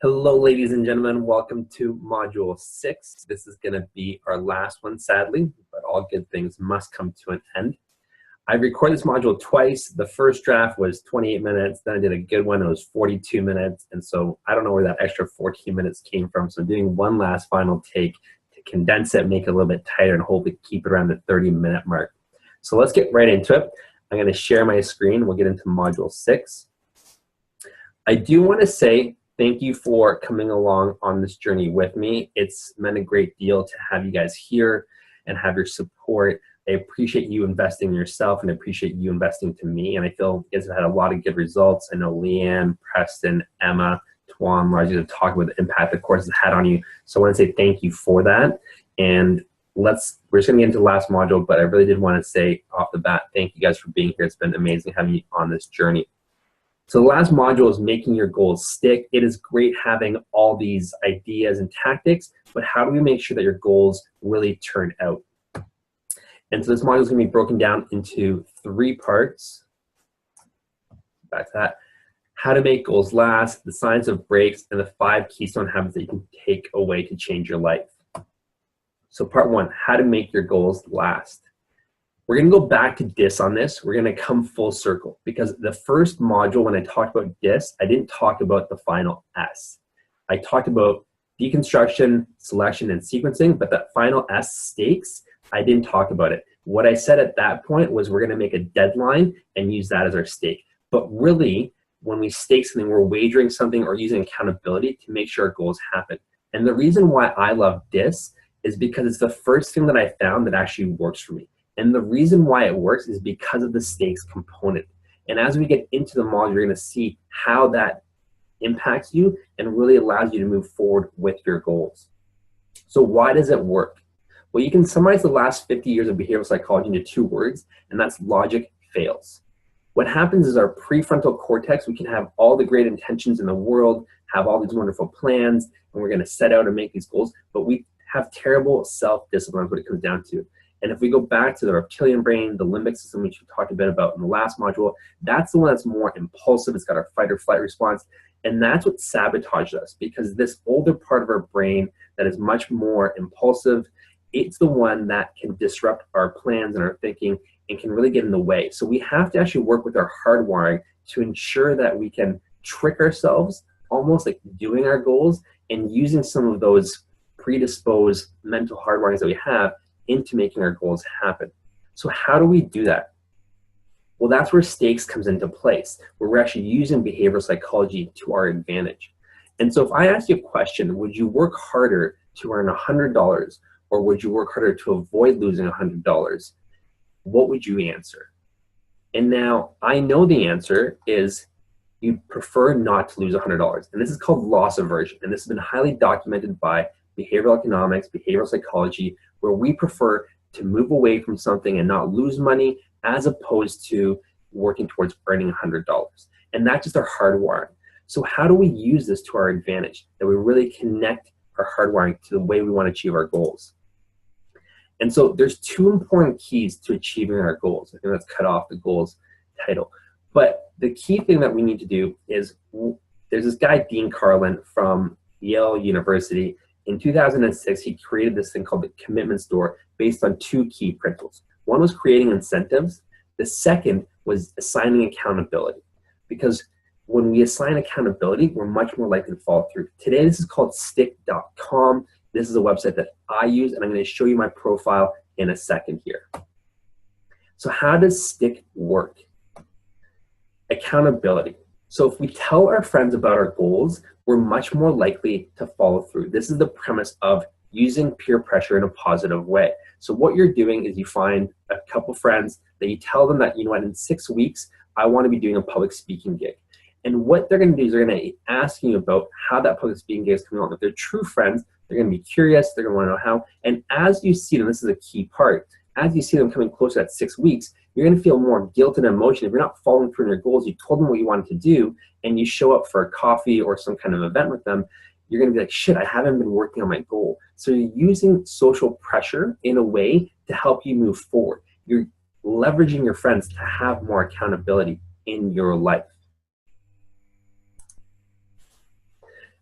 Hello, ladies and gentlemen. Welcome to Module 6. This is going to be our last one, sadly, but all good things must come to an end. I recorded this module twice. The first draft was 28 minutes. Then I did a good one. It was 42 minutes. And so I don't know where that extra 14 minutes came from. So I'm doing one last final take to condense it, make it a little bit tighter, and hopefully keep it around the 30-minute mark. So let's get right into it. I'm going to share my screen. We'll get into Module 6. I do want to say thank you for coming along on this journey with me. It's meant a great deal to have you guys here and have your support. I appreciate you investing in yourself and I appreciate you investing to me. And I feel you guys have had a lot of good results. I know Leanne, Preston, Emma, Tuan, Raji have talked about the impact the course has had on you. So I want to say thank you for that. And we're just going to get into the last module, but I really did want to say off the bat, thank you guys for being here. It's been amazing having you on this journey. So the last module is making your goals stick. It is great having all these ideas and tactics, but how do we make sure that your goals really turn out? And so this module is going to be broken down into 3 parts. Back to that. How to make goals last, the science of breaks, and the 5 keystone habits that you can take away to change your life. So part 1, how to make your goals last. We're going to go back to DISC on this. We're going to come full circle because the first module, when I talked about DISC, I didn't talk about the final S. I talked about deconstruction, selection, and sequencing, but that final S, stakes, I didn't talk about it. What I said at that point was we're going to make a deadline and use that as our stake. But really, when we stake something, we're wagering something or using accountability to make sure our goals happen. And the reason why I love DISC is because it's the first thing that I found that actually works for me. And the reason why it works is because of the stakes component. And as we get into the module, you're going to see how that impacts you and really allows you to move forward with your goals. So why does it work? Well, you can summarize the last 50 years of behavioral psychology into 2 words, and that's logic fails. What happens is our prefrontal cortex, we can have all the great intentions in the world, have all these wonderful plans, and we're going to set out and make these goals, but we have terrible self-discipline is what it comes down to. And if we go back to the reptilian brain, the limbic system, which we talked a bit about in the last module, that's the one that's more impulsive. It's got our fight or flight response. And that's what sabotages us because this older part of our brain that is much more impulsive, it's the one that can disrupt our plans and our thinking and can really get in the way. So we have to actually work with our hardwiring to ensure that we can trick ourselves, almost like doing our goals and using some of those predisposed mental hardwirings that we have into making our goals happen. So how do we do that? Well, that's where stakes comes into place, where we're actually using behavioral psychology to our advantage. And so if I ask you a question, would you work harder to earn $100 or would you work harder to avoid losing $100? What would you answer? And now I know the answer is you'd prefer not to lose $100. And this is called loss aversion. And this has been highly documented by behavioral economics, behavioral psychology, where we prefer to move away from something and not lose money as opposed to working towards earning $100. And that's just our hardwiring. So how do we use this to our advantage? That we really connect our hardwiring to the way we want to achieve our goals. And so there's 2 important keys to achieving our goals. I think that's cut off the goals title. But the key thing that we need to do is there's this guy, Dean Carlin from Yale University. In 2006, he created this thing called the commitment store based on 2 key principles. One was creating incentives. The second was assigning accountability. Because when we assign accountability, we're much more likely to follow through. Today, this is called stick.com. This is a website that I use, and I'm going to show you my profile in a second here. So how does stick work? Accountability. So if we tell our friends about our goals, we're much more likely to follow through. This is the premise of using peer pressure in a positive way. So what you're doing is you find a couple friends that you tell them that, you know what, in 6 weeks, I want to be doing a public speaking gig. And what they're going to do is they're going to ask you about how that public speaking gig is coming along. If they're true friends, they're going to be curious, they're going to want to know how. And as you see them, this is a key part, as you see them coming closer at 6 weeks, you're going to feel more guilt and emotion. If you're not following through on your goals, you told them what you wanted to do, and you show up for a coffee or some kind of event with them, you're going to be like, shit, I haven't been working on my goal. So you're using social pressure in a way to help you move forward. You're leveraging your friends to have more accountability in your life.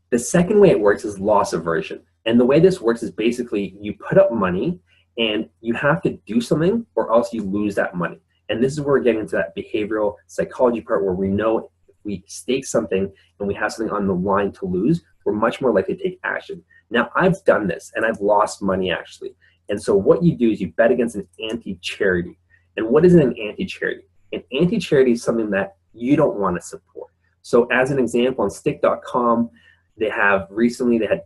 The second way it works is loss aversion. And the way this works is basically you put up money and you have to do something or else you lose that money. And this is where we're getting into that behavioral psychology part where we know if we stake something and we have something on the line to lose, we're much more likely to take action. Now, I've done this and I've lost money actually. And so what you do is you bet against an anti-charity. And what is an anti-charity? An anti-charity is something that you don't want to support. So as an example, on Stick.com, they had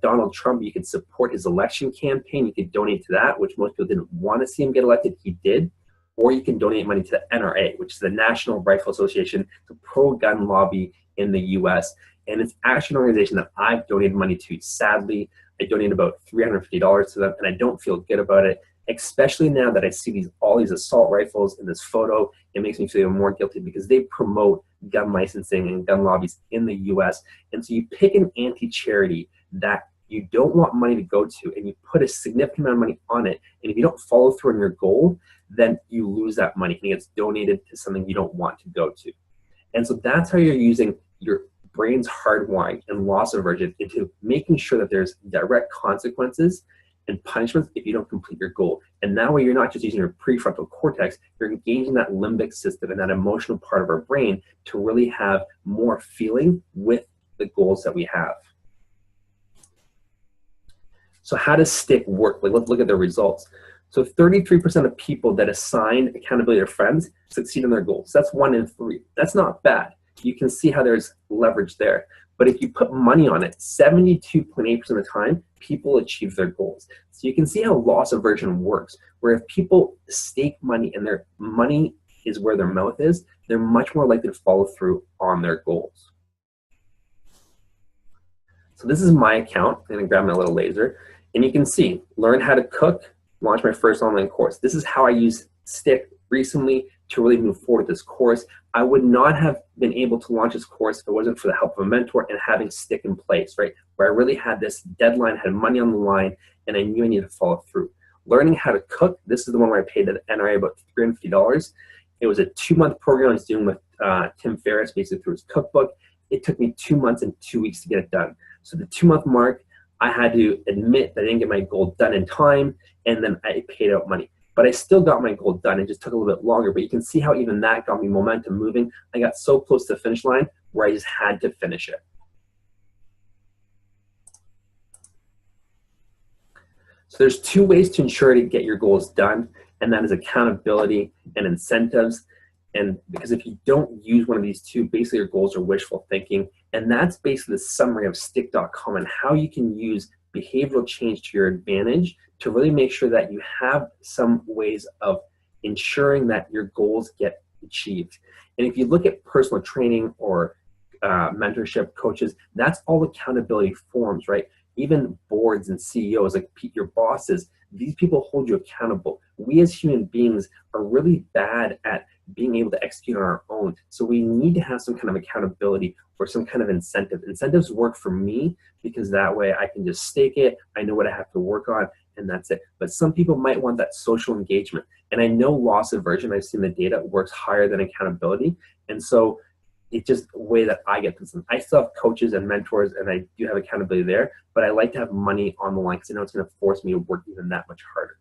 Donald Trump. You could support his election campaign. You could donate to that, which most people didn't want to see him get elected. He did. Or you can donate money to the NRA, which is the National Rifle Association, the pro-gun lobby in the US. And it's actually an organization that I've donated money to. Sadly, I donated about $350 to them, and I don't feel good about it, especially now that I see all these assault rifles in this photo. It makes me feel even more guilty because they promote gun licensing and gun lobbies in the US. And so you pick an anti-charity that you don't want money to go to, and you put a significant amount of money on it. And if you don't follow through on your goal, then you lose that money and it gets donated to something you don't want to go to. And so that's how you're using your brain's hardwiring and loss aversion into making sure that there's direct consequences and punishments if you don't complete your goal. And that way you're not just using your prefrontal cortex, you're engaging that limbic system and that emotional part of our brain to really have more feeling with the goals that we have. So how does STICK work? Like, let's look at the results. So 33% of people that assign accountability to friends succeed in their goals. That's 1 in 3. That's not bad. You can see how there's leverage there. But if you put money on it, 72.8% of the time, people achieve their goals. So you can see how loss aversion works, where if people stake money and their money is where their mouth is, they're much more likely to follow through on their goals. So this is my account. I'm gonna grab my little laser. And you can see, learn how to cook, launch my first online course. This is how I use STICK recently to really move forward with this course. I would not have been able to launch this course if it wasn't for the help of a mentor and having STICK in place, right? Where I really had this deadline, had money on the line, and I knew I needed to follow through. Learning how to cook, this is the one where I paid the NRA about $350. It was a 2-month program I was doing with Tim Ferriss, basically through his cookbook. It took me 2 months and 2 weeks to get it done. So the 2-month mark, I had to admit that I didn't get my goal done in time, and then I paid out money. But I still got my goal done. It just took a little bit longer. But you can see how even that got me momentum moving. I got so close to the finish line where I just had to finish it. So there's 2 ways to ensure to get your goals done, and that is accountability and incentives. And because if you don't use one of these 2, basically your goals are wishful thinking. And that's basically the summary of Stick.com and how you can use behavioral change to your advantage to really make sure that you have some ways of ensuring that your goals get achieved. And if you look at personal training or mentorship coaches, that's all accountability forms, right? Even boards and CEOs, like your bosses, these people hold you accountable. We as human beings are really bad at being able to execute on our own. So we need to have some kind of accountability or some kind of incentive. Incentives work for me because that way I can just stake it. I know what I have to work on and that's it. But some people might want that social engagement. And I know loss aversion, I've seen the data, works higher than accountability. And so it's just a way that I get this. I still have coaches and mentors and I do have accountability there, but I like to have money on the line because I know it's going to force me to work even that much harder.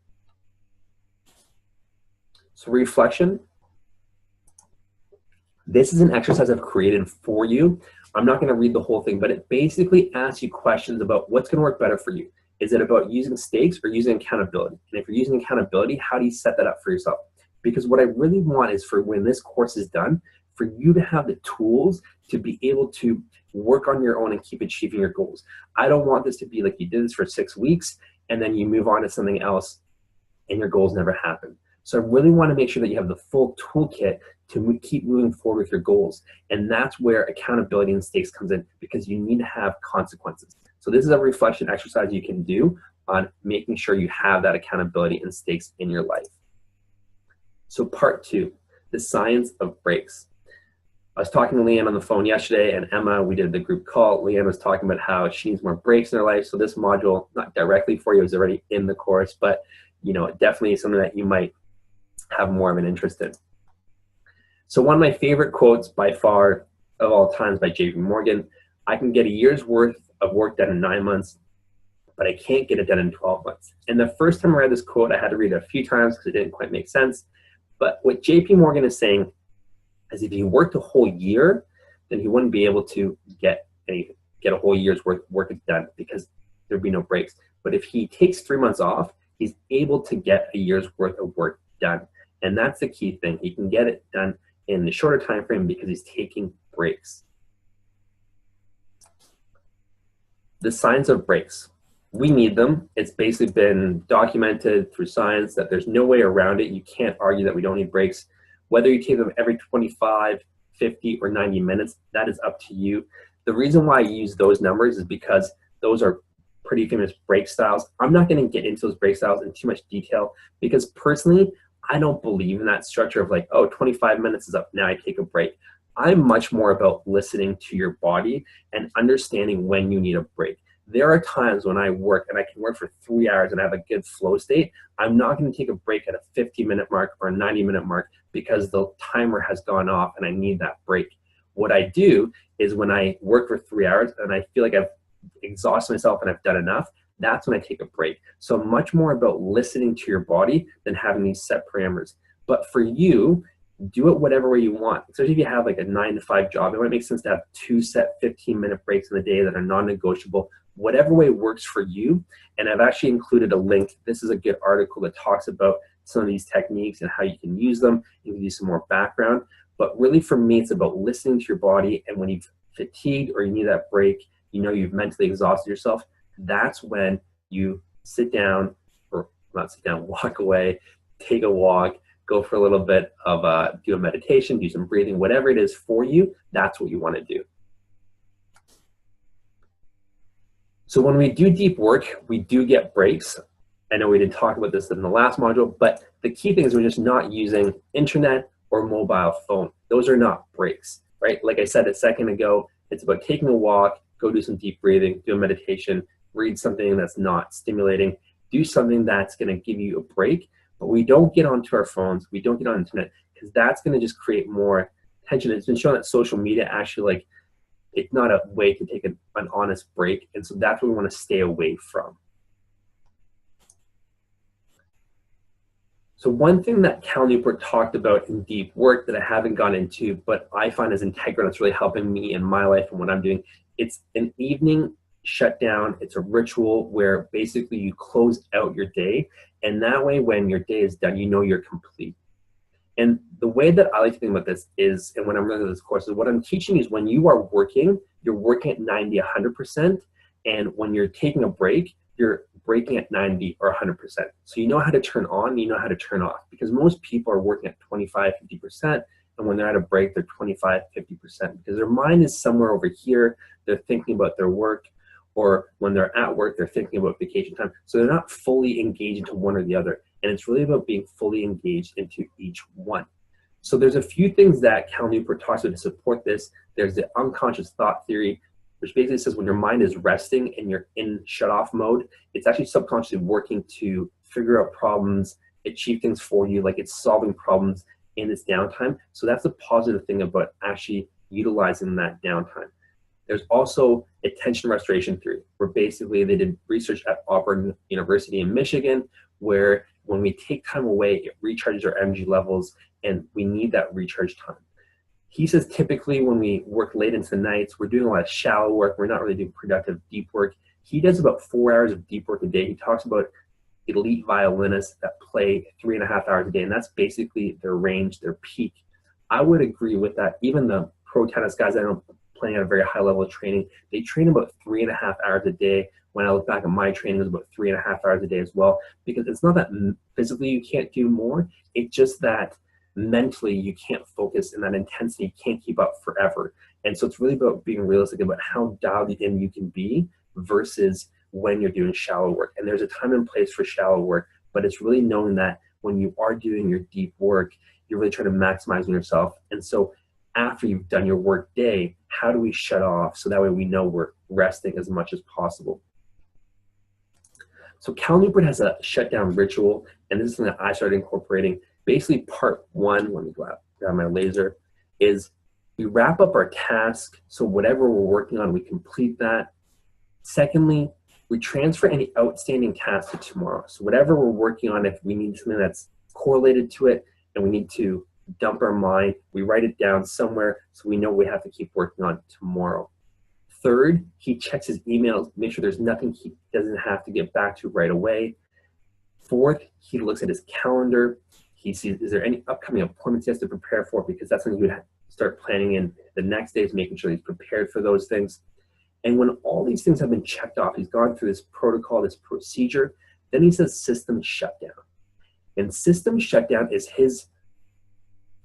So reflection. This is an exercise I've created for you. I'm not going to read the whole thing, but it basically asks you questions about what's going to work better for you. Is it about using stakes or using accountability? And if you're using accountability, how do you set that up for yourself? Because what I really want is for when this course is done, for you to have the tools to be able to work on your own and keep achieving your goals. I don't want this to be like you did this for 6 weeks and then you move on to something else and your goals never happen. So I really want to make sure that you have the full toolkit to keep moving forward with your goals. And that's where accountability and stakes comes in because you need to have consequences. So this is a reflection exercise you can do on making sure you have that accountability and stakes in your life. So part 2, the science of breaks. I was talking to Leanne on the phone yesterday and Emma, we did the group call. Leanne was talking about how she needs more breaks in her life. So this module, not directly for you, is already in the course, but you know, definitely something that you might have more of an interest in. So one of my favorite quotes by far of all times by J.P. Morgan, I can get a year's worth of work done in 9 months, but I can't get it done in 12 months. And the first time I read this quote, I had to read it a few times because it didn't quite make sense. But what JP Morgan is saying is if he worked a whole year, then he wouldn't be able to get a whole year's worth of work done because there'd be no breaks. But if he takes 3 months off, he's able to get a year's worth of work done. And that's the key thing. He can get it done in the shorter time frame because he's taking breaks. The signs of breaks. We need them. It's basically been documented through science that there's no way around it. You can't argue that we don't need breaks. Whether you take them every 25, 50, or 90 minutes, that is up to you. The reason why I use those numbers is because those are pretty famous break styles. I'm not going to get into those break styles in too much detail because personally, I don't believe in that structure of like, oh, 25 minutes is up, now I take a break. I'm much more about listening to your body and understanding when you need a break. There are times when I work and I can work for 3 hours and have a good flow state. I'm not going to take a break at a 50-minute mark or a 90-minute mark because the timer has gone off and I need that break. What I do is when I work for 3 hours and I feel like I've exhausted myself and I've done enough, that's when I take a break. So much more about listening to your body than having these set parameters. But for you, do it whatever way you want. Especially if you have like a 9-to-5 job, it might make sense to have 2 set 15-minute breaks in the day that are non-negotiable, whatever way works for you. And I've actually included a link. This is a good article that talks about some of these techniques and how you can use them and give you some more background. But really for me, it's about listening to your body. And when you've fatigued or you need that break, you know you've mentally exhausted yourself, that's when you sit down, or not sit down, walk away, take a walk, go for a little bit of do a meditation, do some breathing, whatever it is for you, that's what you want to do. So when we do deep work, we do get breaks. I know we didn't talk about this in the last module, but the key thing is we're just not using internet or mobile phone. Those are not breaks, right? Like I said a second ago, it's about taking a walk, go do some deep breathing, do a meditation, read something that's not stimulating, do something that's going to give you a break. But we don't get onto our phones, we don't get on the internet, because that's going to just create more tension. It's been shown that social media actually, like, it's not a way to take an honest break, and so that's what we want to stay away from. So one thing that Cal Newport talked about in deep work that I haven't gone into, but I find is integral, it's really helping me in my life and what I'm doing, it's an evening shutdown. It's a ritual where basically you close out your day, and that way when your day is done, you know you're complete. And the way that I like to think about this is, and when I'm running this course, is what I'm teaching is when you are working, you're working at 90, 100%, and when you're taking a break, you're breaking at 90 or 100%. So you know how to turn on, you know how to turn off, because most people are working at 25, 50%, and when they're at a break, they're 25, 50%, because their mind is somewhere over here. They're thinking about their work, or when they're at work, they're thinking about vacation time. So they're not fully engaged into one or the other. And it's really about being fully engaged into each one. So there's a few things that Cal Newport talks about to support this. There's the unconscious thought theory, which basically says when your mind is resting and you're in shut-off mode, it's actually subconsciously working to figure out problems, achieve things for you, like it's solving problems in its downtime. So that's a positive thing about actually utilizing that downtime. There's also attention restoration theory, where basically they did research at Auburn University in Michigan, where when we take time away, it recharges our energy levels, and we need that recharge time. He says typically when we work late into the nights, we're doing a lot of shallow work, we're not really doing productive deep work. He does about 4 hours of deep work a day. He talks about elite violinists that play 3.5 hours a day, and that's basically their range, their peak. I would agree with that. Even the pro tennis guys I know playing at a very high level of training, they train about 3.5 hours a day. When I look back at my training, it was about 3.5 hours a day as well, because it's not that physically you can't do more, it's just that mentally you can't focus in that intensity, you can't keep up forever. And so it's really about being realistic about how dialed in you can be versus when you're doing shallow work. And there's a time and place for shallow work, but it's really knowing that when you are doing your deep work, you're really trying to maximize yourself. And so after you've done your work day, how do we shut off so that way we know we're resting as much as possible? So Cal Newport has a shutdown ritual, and this is something that I started incorporating. Basically part one, let me grab my laser, is we wrap up our task. So whatever we're working on, we complete that. Secondly, we transfer any outstanding tasks to tomorrow. So whatever we're working on, if we need something that's correlated to it and we need to dump our mind, we write it down somewhere so we know we have to keep working on tomorrow. Third, he checks his emails, make sure there's nothing he doesn't have to get back to right away. Fourth, he looks at his calendar. He sees, is there any upcoming appointments he has to prepare for? Because that's when he would start planning in the next days, making sure he's prepared for those things. And when all these things have been checked off, he's gone through this protocol, this procedure, then he says system shutdown. And system shutdown is his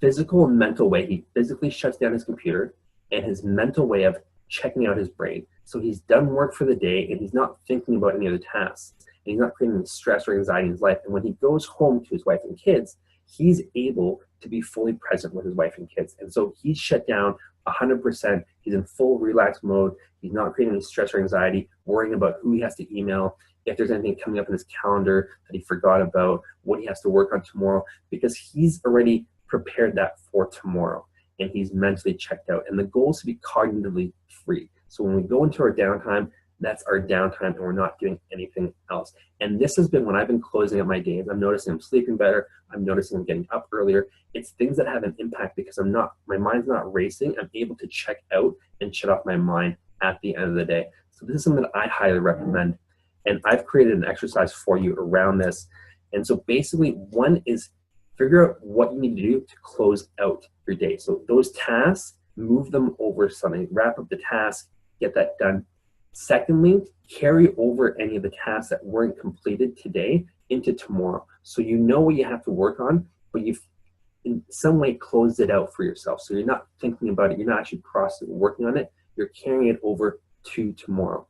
physical and mental way. He physically shuts down his computer and his mental way of checking out his brain. So he's done work for the day and he's not thinking about any other tasks. And he's not creating stress or anxiety in his life. And when he goes home to his wife and kids, he's able to be fully present with his wife and kids. And so he's shut down 100%. He's in full relaxed mode. He's not creating any stress or anxiety, worrying about who he has to email, if there's anything coming up in his calendar that he forgot about, what he has to work on tomorrow, because he's already prepared that for tomorrow and he's mentally checked out. And the goal is to be cognitively free. So when we go into our downtime, that's our downtime and we're not doing anything else. And this has been when I've been closing up my days. I'm noticing I'm sleeping better. I'm noticing I'm getting up earlier. It's things that have an impact because my mind's not racing. I'm able to check out and shut off my mind at the end of the day. So this is something that I highly recommend. And I've created an exercise for you around this. And so basically one is figure out what you need to do to close out your day. So those tasks, move them over something, wrap up the task, get that done. Secondly, carry over any of the tasks that weren't completed today into tomorrow. So you know what you have to work on, but you've in some way closed it out for yourself. So you're not thinking about it, you're not actually processing, working on it, you're carrying it over to tomorrow.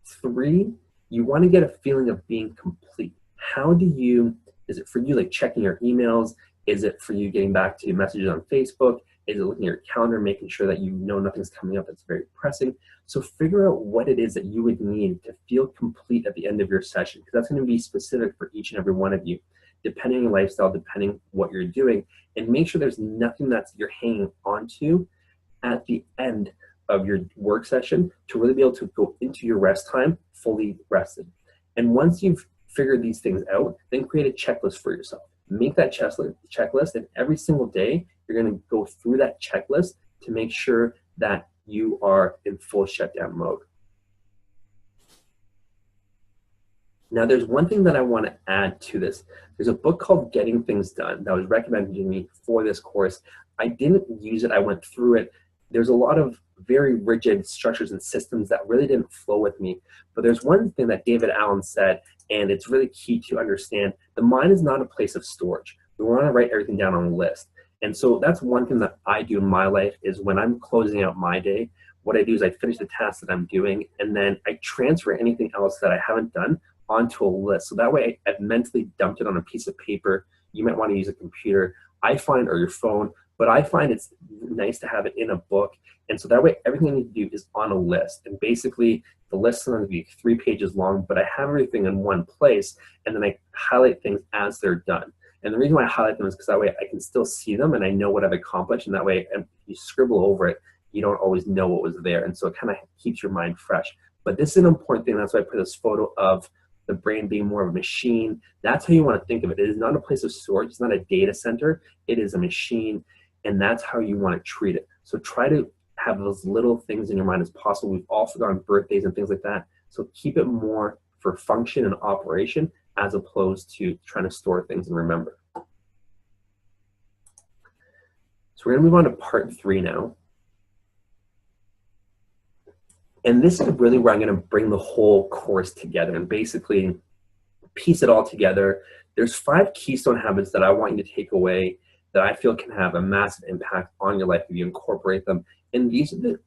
3, you want to get a feeling of being complete. How do you, is it for you like checking your emails? Is it for you getting back to messages on Facebook? Is it looking at your calendar, making sure that you know nothing's coming up that's very pressing? So figure out what it is that you would need to feel complete at the end of your session, because that's going to be specific for each and every one of you, depending on your lifestyle, depending what you're doing, and make sure there's nothing that's you're hanging onto at the end of your work session to really be able to go into your rest time fully rested. And once you've figured these things out, then create a checklist for yourself. Make that checklist, and every single day you're going to go through that checklist to make sure that you are in full shutdown mode. Now, there's one thing that I want to add to this. There's a book called Getting Things Done that was recommended to me for this course. I didn't use it. I went through it. There's a lot of very rigid structures and systems that really didn't flow with me. But there's one thing that David Allen said, and it's really key to understand. The mind is not a place of storage. We want to write everything down on a list. And so that's one thing that I do in my life is when I'm closing out my day, what I do is I finish the tasks that I'm doing, and then I transfer anything else that I haven't done onto a list. So that way I've mentally dumped it on a piece of paper. You might want to use a computer, or your phone, but I find it's nice to have it in a book. And so that way everything I need to do is on a list. And basically the list is going to be 3 pages long, but I have everything in one place, and then I highlight things as they're done. And the reason why I highlight them is because that way I can still see them and I know what I've accomplished, and that way if you scribble over it, you don't always know what was there. And so it kind of keeps your mind fresh. But this is an important thing. That's why I put this photo of the brain being more of a machine. That's how you want to think of it. It is not a place of storage. It's not a data center. It is a machine, and that's how you want to treat it. So try to have those little things in your mind as possible. We've all forgotten birthdays and things like that. So keep it more for function and operation as opposed to trying to store things and remember. So we're going to move on to part 3 now. And this is really where I'm going to bring the whole course together and basically piece it all together. There's 5 keystone habits that I want you to take away that I feel can have a massive impact on your life if you incorporate them. And these are the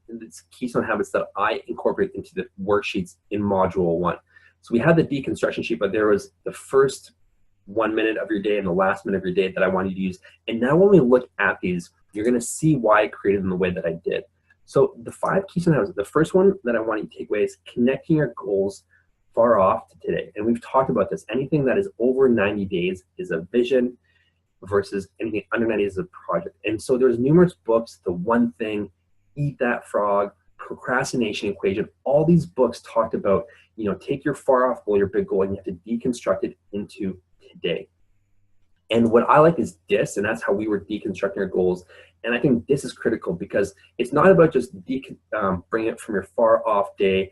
keystone habits that I incorporate into the worksheets in Module 1. So we had the deconstruction sheet, but there was the first 1 minute of your day and the last minute of your day that I want you to use. And now when we look at these, you're going to see why I created them the way that I did. So the 5 keystone habits, the first one that I want you to take away is connecting your goals far off to today. And we've talked about this. Anything that is over 90 days is a vision versus anything under 90 days is a project. And so there's numerous books, The One Thing, Eat That Frog, procrastination equation. All these books talked about, take your far off goal, your big goal, and you have to deconstruct it into today. And what I like is DISC, and that's how we were deconstructing our goals. And I think this is critical because it's not about just bringing it from your far off day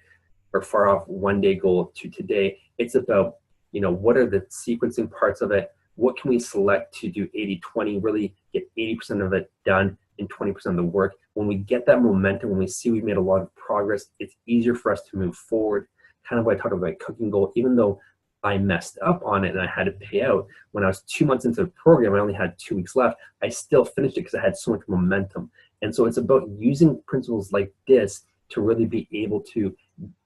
or far off 1 day goal to today. It's about, what are the sequencing parts of it? What can we select to do 80-20, really get 80% of it done and 20% of the work? When we get that momentum, when we see we've made a lot of progress, it's easier for us to move forward. Kind of what I talked about my cooking goal, even though I messed up on it and I had to pay out. When I was 2 months into the program, I only had 2 weeks left. I still finished it because I had so much momentum. And so it's about using principles like this to really be able to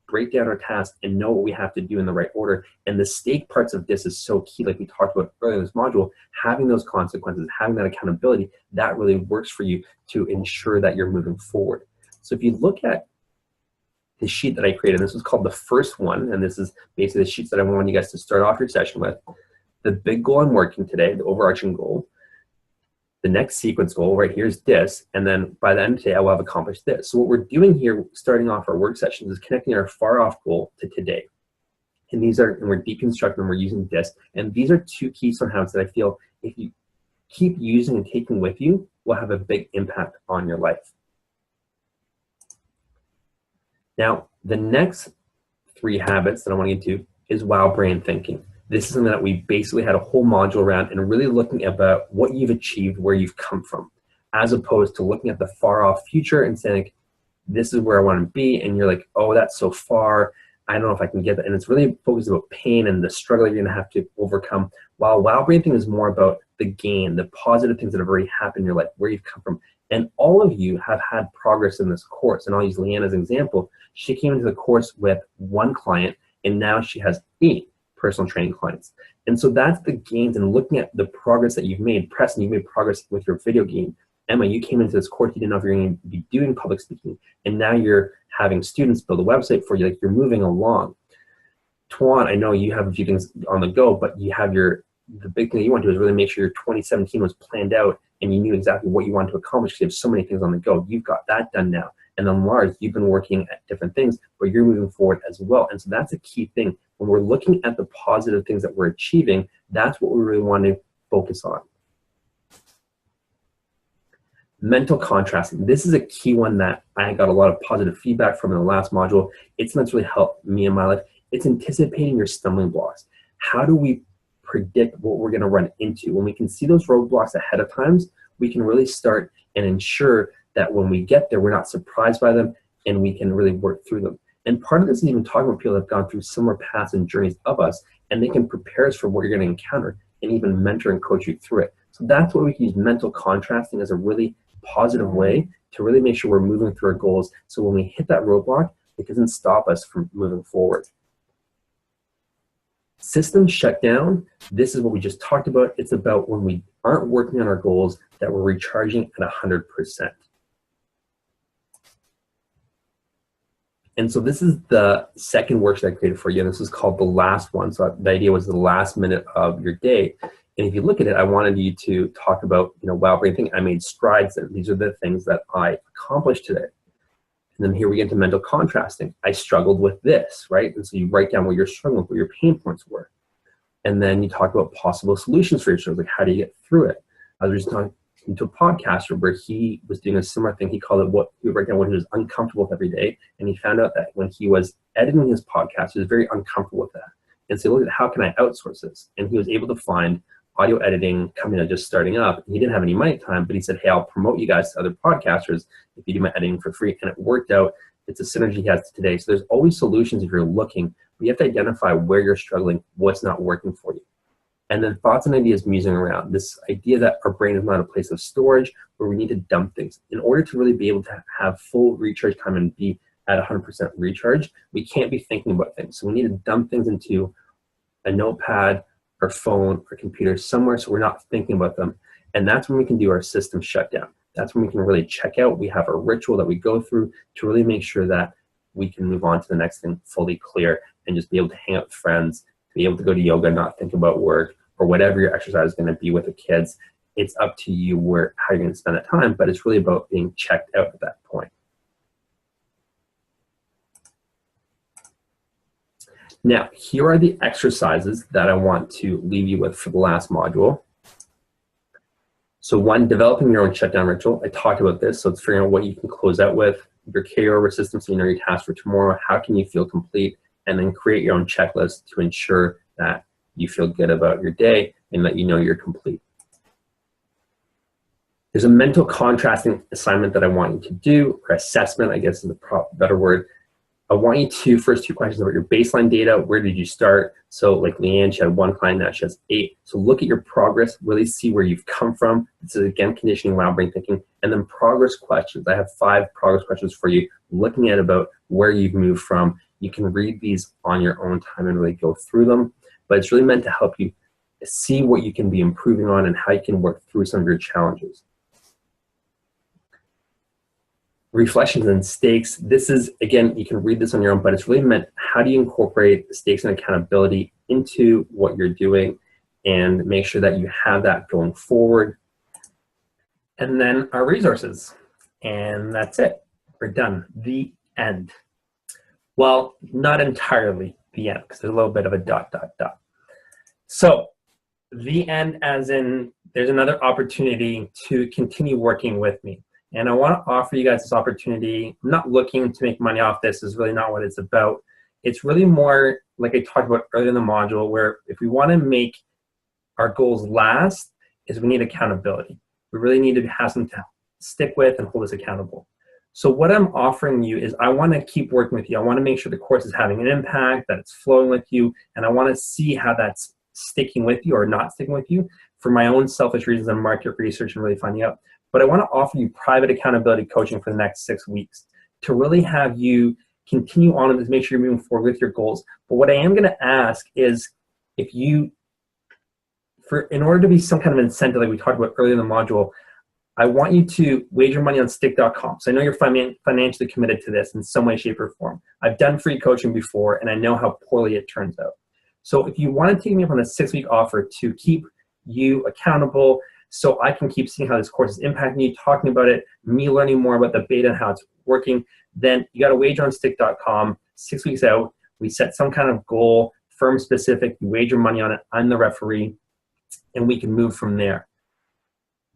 break down our tasks and know what we have to do in the right order. And the stake parts of this is so key, like we talked about earlier in this module, having those consequences, having that accountability, that really works for you to ensure that you're moving forward. So if you look at the sheet that I created, this was called the first one, and this is basically the sheets that I want you guys to start off your session with. The big goal I'm working today, the overarching goal. The next sequence goal right here is this, and then by the end of today, I will have accomplished this. So what we're doing here, starting off our work sessions, is connecting our far off goal to today. And we're deconstructing and we're using this. And these are 2 keystone habits that I feel if you keep using and taking with you, will have a big impact on your life. Now, the next 3 habits that I want to get to is wow brain thinking. This is something that we basically had a whole module around and really looking about what you've achieved, where you've come from, as opposed to looking at the far off future and saying, this is where I want to be. And you're like, oh, that's so far. I don't know if I can get that. And it's really focused about pain and the struggle you're going to have to overcome. While wow brain thinking is more about the gain, the positive things that have already happened in your life, where you've come from. And all of you have had progress in this course. And I'll use Leanne as an example. She came into the course with 1 client, and now she has 8 personal training clients. And so that's the gains, and looking at the progress that you've made. Preston, you made progress with your video game. Emma, you came into this course, you didn't know if you're going to be doing public speaking, and now you're having students build a website for you, like you're moving along. Tuan, I know you have a few things on the go, but you have the big thing that you want to do is really make sure your 2017 was planned out and you knew exactly what you wanted to accomplish because you have so many things on the go. You've got that done now. And then Lars, you've been working at different things, but you're moving forward as well. And so that's a key thing. When we're looking at the positive things that we're achieving, that's what we really want to focus on. Mental contrasting. This is a key one that I got a lot of positive feedback from in the last module. It's something that's really helped me in my life. It's anticipating your stumbling blocks. How do we predict what we're going to run into? When we can see those roadblocks ahead of times, we can really start and ensure that when we get there, we're not surprised by them and we can really work through them. And part of this is even talking with people that have gone through similar paths and journeys of us, and they can prepare us for what you're going to encounter and even mentor and coach you through it. So that's what we can use mental contrasting as a really positive way to really make sure we're moving through our goals. So when we hit that roadblock, it doesn't stop us from moving forward. System shutdown. This is what we just talked about. It's about when we aren't working on our goals that we're recharging at 100%. And so this is the second worksheet I created for you. And this is called the last one. So the idea was the last minute of your day. And if you look at it, I wanted you to talk about, wow brain thinking. I made strides and these are the things that I accomplished today. And then here we get into mental contrasting. I struggled with this, right? And so you write down what you're struggling with, what your pain points were. And then you talk about possible solutions for your struggles, like how do you get through it? I was just talking to a podcaster where he was doing a similar thing. He called it he would write down what he was uncomfortable with every day. And he found out that when he was editing his podcast, he was very uncomfortable with that. And so he looked at how can I outsource this? And he was able to find audio editing company just starting up. He didn't have any money at the time, but he said, hey, I'll promote you guys to other podcasters if you do my editing for free. And it worked out. It's a synergy he has today. So there's always solutions if you're looking, but you have to identify where you're struggling, what's not working for you. And then thoughts and ideas musing around. This idea that our brain is not a place of storage where we need to dump things. In order to really be able to have full recharge time and be at 100% recharge, we can't be thinking about things. So we need to dump things into a notepad or phone or computer somewhere so we're not thinking about them. And that's when we can do our system shutdown. That's when we can really check out. We have a ritual that we go through to really make sure that we can move on to the next thing fully clear and just be able to hang out with friends, be able to go to yoga, not think about work or whatever your exercise is going to be with the kids. It's up to you how you're going to spend that time, but it's really about being checked out at that point. Now, here are the exercises that I want to leave you with for the last module. So one, developing your own shutdown ritual. I talked about this, so it's figuring out what you can close out with, your carryover system so you know your tasks for tomorrow, how can you feel complete, and then create your own checklist to ensure that you feel good about your day and that you know you're complete. There's a mental contrasting assignment that I want you to do, or assessment, I guess is a better word. I want you to, first 2 questions about your baseline data. Where did you start? So like Leanne, she had 1 client, now she has 8. So look at your progress, really see where you've come from. This is again, conditioning, wild brain thinking. And then progress questions. I have 5 progress questions for you, looking at about where you've moved from. You can read these on your own time and really go through them. But it's really meant to help you see what you can be improving on and how you can work through some of your challenges. Reflections and stakes. This is, again, you can read this on your own, but it's really meant, how do you incorporate stakes and accountability into what you're doing and make sure that you have that going forward. And then our resources. And that's it. We're done. The end. Well, not entirely the end, because there's a little bit of a ... So the end as in there's another opportunity to continue working with me. And I want to offer you guys this opportunity. I'm not looking to make money off this. This is really not what it's about. It's really more like I talked about earlier in the module, where if we want to make our goals last, is we need accountability. We really need to have something to stick with and hold us accountable. So what I'm offering you is I want to keep working with you. I want to make sure the course is having an impact, that it's flowing with you, and I want to see how that's sticking with you or not sticking with you for my own selfish reasons and market research and really finding out. But I want to offer you private accountability coaching for the next 6 weeks to really have you continue on and make sure you're moving forward with your goals. But what I am going to ask is, if you, in order to be some kind of incentive like we talked about earlier in the module, I want you to wager money on stick.com. So I know you're financially committed to this in some way, shape, or form. I've done free coaching before, and I know how poorly it turns out. So if you want to take me up on a 6-week offer to keep you accountable, so I can keep seeing how this course is impacting you, talking about it, me learning more about the beta and how it's working, then you got to wager on stick.com. 6 weeks out, we set some kind of goal, firm specific, you wager money on it, I'm the referee, and we can move from there.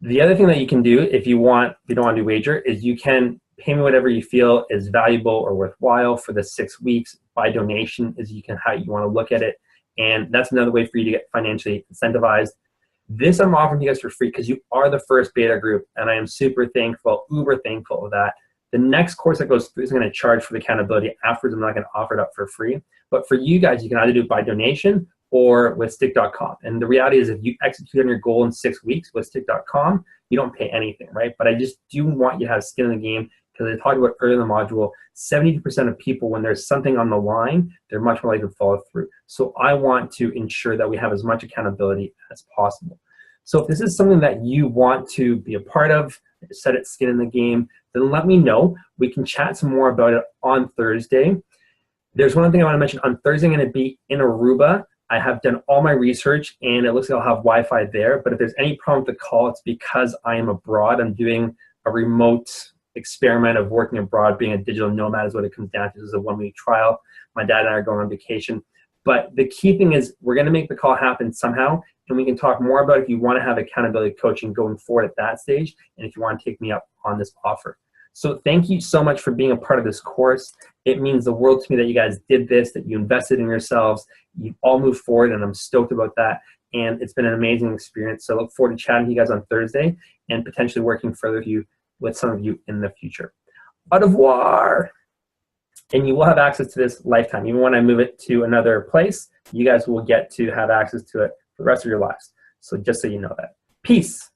The other thing that you can do if you don't want to wager, is you can pay me whatever you feel is valuable or worthwhile for the 6 weeks by donation, is how you want to look at it. And that's another way for you to get financially incentivized. This I'm offering you guys for free because you are the first beta group, and I am super thankful, uber thankful of that. The next course that goes through is going to charge for the accountability. Afterwards, I'm not going to offer it up for free. But for you guys, you can either do it by donation or with stick.com. And the reality is, if you execute on your goal in 6 weeks with stick.com, you don't pay anything, right? But I just do want you to have skin in the game, because I talked about earlier in the module, 72% of people, when there's something on the line, they're much more likely to follow through. So I want to ensure that we have as much accountability as possible. So if this is something that you want to be a part of, set it skin in the game, then let me know. We can chat some more about it on Thursday. There's one thing I want to mention. On Thursday, I'm going to be in Aruba. I have done all my research, and it looks like I'll have Wi-Fi there. But if there's any problem with the call, it's because I am abroad. I'm doing a remote experiment of working abroad. Being a digital nomad is what it comes down to. This is a 1-week trial. My dad and I are going on vacation. But the key thing is, we're going to make the call happen somehow, and we can talk more about if you want to have accountability coaching going forward at that stage, and if you want to take me up on this offer. So thank you so much for being a part of this course. It means the world to me that you guys did this, that you invested in yourselves. You all moved forward, and I'm stoked about that. And it's been an amazing experience. So I look forward to chatting to you guys on Thursday and potentially working further with some of you in the future. Au revoir. And you will have access to this lifetime. Even when I move it to another place, you guys will get to have access to it for the rest of your lives. So just so you know that. Peace.